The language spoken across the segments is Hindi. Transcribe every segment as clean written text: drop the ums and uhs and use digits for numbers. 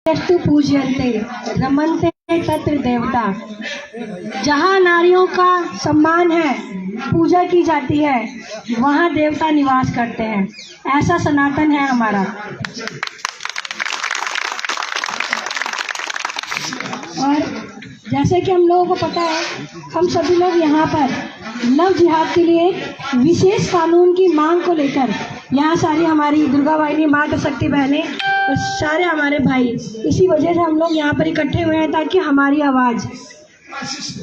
स्तु पूज्यन्ते रमन्ते तत्र देवता। जहाँ नारियों का सम्मान है, पूजा की जाती है, वहाँ देवता निवास करते हैं। ऐसा सनातन है हमारा। और जैसे कि हम लोगों को पता है, हम सभी लोग यहाँ पर लव जिहाद के लिए एक विशेष कानून की मांग को लेकर यहाँ सारी हमारी दुर्गा वाहिनी माता शक्ति बहनें और सारे हमारे भाई, इसी वजह से हम लोग यहाँ पर इकट्ठे हुए हैं ताकि हमारी आवाज़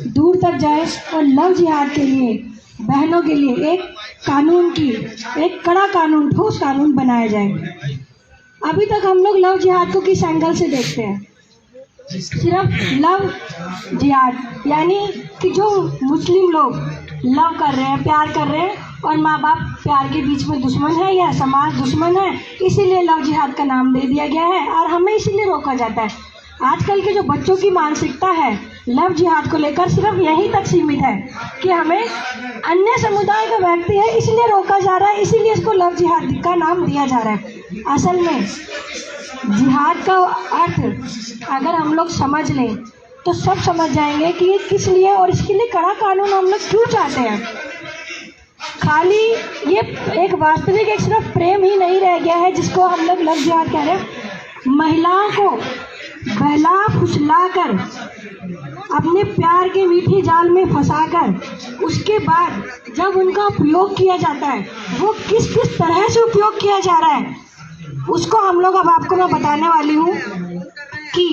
दूर तक जाए और लव जिहाद के लिए बहनों के लिए एक कानून की एक कड़ा कानून, ठोस कानून बनाया जाए। अभी तक हम लोग लव जिहाद को किस एंगल से देखते हैं? सिर्फ लव जिहाद यानी कि जो मुस्लिम लोग लव कर रहे हैं, प्यार कर रहे हैं और माँ बाप प्यार के बीच में दुश्मन है या समाज दुश्मन है, इसीलिए लव जिहाद का नाम दे दिया गया है और हमें इसीलिए रोका जाता है। आजकल के जो बच्चों की मानसिकता है लव जिहाद को लेकर सिर्फ यहीं तक सीमित है कि हमें अन्य समुदाय का व्यक्ति है इसलिए रोका जा रहा है, इसीलिए इसको लव जिहाद का नाम दिया जा रहा है। असल में जिहाद का अर्थ अगर हम लोग समझ लें तो सब समझ जाएंगे कि ये किस लिए और इसके लिए कड़ा कानून हम लोग क्यों चाहते हैं। खाली ये एक वास्तविक एक सिर्फ प्रेम ही नहीं रह गया है जिसको हम लोग लव जिहाद कह रहे हैं। महिलाओं को बहला फुसला कर अपने प्यार के मीठे जाल में फंसाकर उसके बाद जब उनका उपयोग किया जाता है, वो किस किस तरह से उपयोग किया जा रहा है, उसको हम लोग अब आपको मैं बताने वाली हूँ कि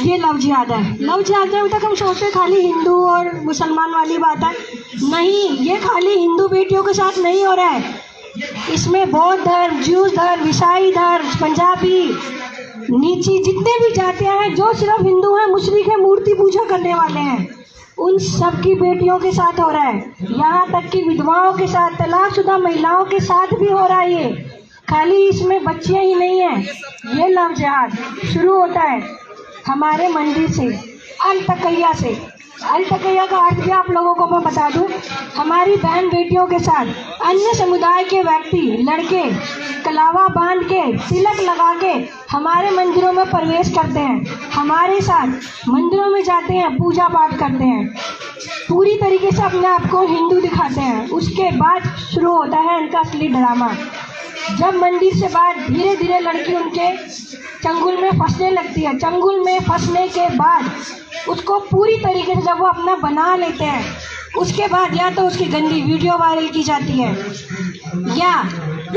ये लव जिहाद है। लव जिहाद में तक हम सोचते खाली हिंदू और मुसलमान वाली बात है, नहीं, ये खाली हिंदू बेटियों के साथ नहीं हो रहा है। इसमें बौद्ध धर्म, ज्यू धर्म, ईसाई धर्म, पंजाबी, नीची जितने भी जातियाँ हैं जो सिर्फ हिंदू हैं, मुशरिक हैं, मूर्ति पूजा करने वाले हैं, उन सब की बेटियों के साथ हो रहा है। यहाँ तक कि विधवाओं के साथ, तलाकशुदा महिलाओं के साथ भी हो रहा है। ये खाली इसमें बच्चियाँ ही नहीं हैं। ये लव जिहाद शुरू होता है हमारे मंदिर से, अल तकैया से। अल तकैया का अर्थ भी आप लोगों को मैं बता दूं, हमारी बहन बेटियों के साथ अन्य समुदाय के व्यक्ति लड़के कलावा बांध के तिलक लगा के हमारे मंदिरों में प्रवेश करते हैं, हमारे साथ मंदिरों में जाते हैं, पूजा पाठ करते हैं, पूरी तरीके से अपने आप को हिंदू दिखाते हैं। उसके बाद शुरू होता है इनका असली ड्रामा। जब मंदिर से बाहर धीरे धीरे लड़की उनके चंगुल में फंसने लगती है, चंगुल में फंसने के बाद उसको पूरी तरीके से जब वो अपना बना लेते हैं, उसके बाद या तो उसकी गंदी वीडियो वायरल की जाती है या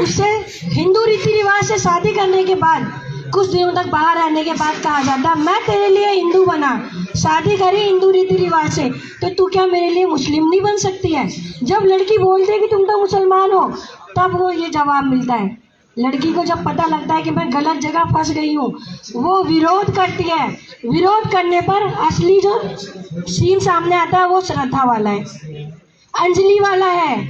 उससे हिंदू रीति रिवाज से शादी करने के बाद कुछ दिनों तक बाहर रहने के बाद कहा जाता है मैं तेरे लिए हिंदू बना, शादी करी हिंदू रीति रिवाज से, तो तू क्या मेरे लिए मुस्लिम नहीं बन सकती है। जब लड़की बोलती है कि तुम तो मुसलमान हो, तब वो ये जवाब मिलता है। लड़की को जब पता लगता है कि मैं गलत जगह फंस गई हूँ, वो विरोध करती है। विरोध करने पर असली जो सीन सामने आता है वो श्रद्धा वाला है, अंजलि वाला है,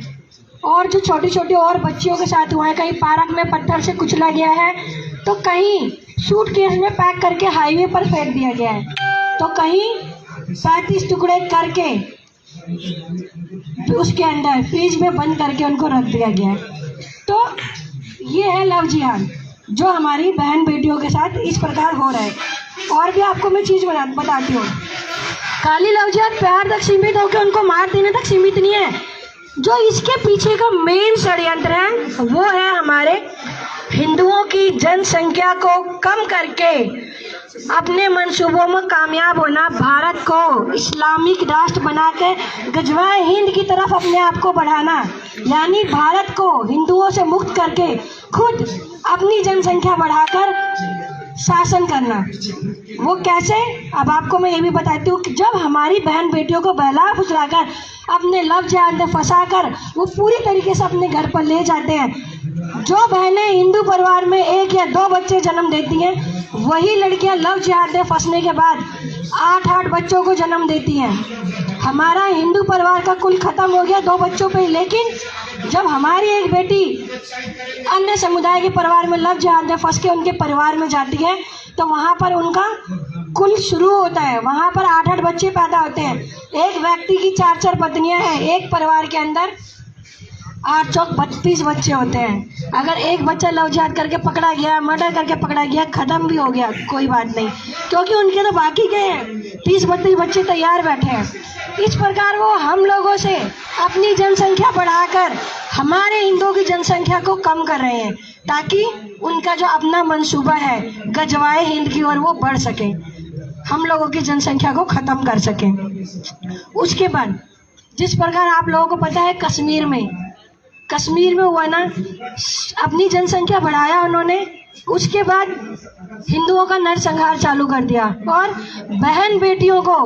और जो छोटी छोटी और बच्चियों के साथ हुआ है। कहीं पार्क में पत्थर से कुचला गया है, तो कहीं सूटकेस में पैक करके हाईवे पर फेंक दिया गया है, तो कहीं 35 टुकड़े करके उसके अंदर फ्रिज में बंद करके उनको रख दिया गया है। तो ये है लव जिहाद जो हमारी बहन बेटियों के साथ इस प्रकार हो रहा है। और भी आपको मैं चीज़ बताती हूँ, खाली लव जिहाद प्यार तक सीमित होकर उनको मार देने तक सीमित नहीं है। जो इसके पीछे का मेन षड्यंत्र है वो है हमारे हिंदुओं की जनसंख्या को कम करके अपने मंसूबों में कामयाब होना, भारत को इस्लामिक राष्ट्र बना के गजवाए हिंद की तरफ अपने आप को बढ़ाना, यानी भारत को हिंदुओं से मुक्त करके खुद अपनी जनसंख्या बढ़ाकर शासन करना। वो कैसे, अब आपको मैं ये भी बताती हूँ कि जब हमारी बहन बेटियों को बहला फुसलाकर अपने लव जिहाद में फंसाकर वो पूरी तरीके से अपने घर पर ले जाते हैं। जो बहनें हिंदू परिवार में 1 या 2 बच्चे जन्म देती हैं, वही लड़कियां लव जिहाद में फंसने के बाद 8-8 बच्चों को जन्म देती हैं। हमारा हिंदू परिवार का कुल खत्म हो गया 2 बच्चों पे, लेकिन जब हमारी एक बेटी अन्य समुदाय के परिवार में लव जिहाद में फंस के उनके परिवार में जाती है, तो वहाँ पर उनका कुल शुरू होता है। वहाँ पर 8-8 बच्चे पैदा होते हैं। एक व्यक्ति की 4-4 पत्नियाँ हैं एक परिवार के अंदर, 8 चौक 32 बच्चे होते हैं। अगर एक बच्चा लव जिहाद करके पकड़ा गया, मर्डर करके पकड़ा गया, खत्म भी हो गया, कोई बात नहीं, क्योंकि उनके तो बाकी के हैं 30-32 बच्चे तैयार बैठे हैं। इस प्रकार वो हम लोगों से अपनी जनसंख्या बढ़ाकर हमारे हिंदुओं की जनसंख्या को कम कर रहे हैं, ताकि उनका जो अपना मंसूबा है गजवाए हिंद की ओर वो बढ़ सके, हम लोगों की जनसंख्या को ख़त्म कर सकें। उसके बाद जिस प्रकार आप लोगों को पता है कश्मीर में हुआ ना, अपनी जनसंख्या बढ़ाया उन्होंने, उसके बाद हिंदुओं का नरसंहार चालू कर दिया और बहन बेटियों को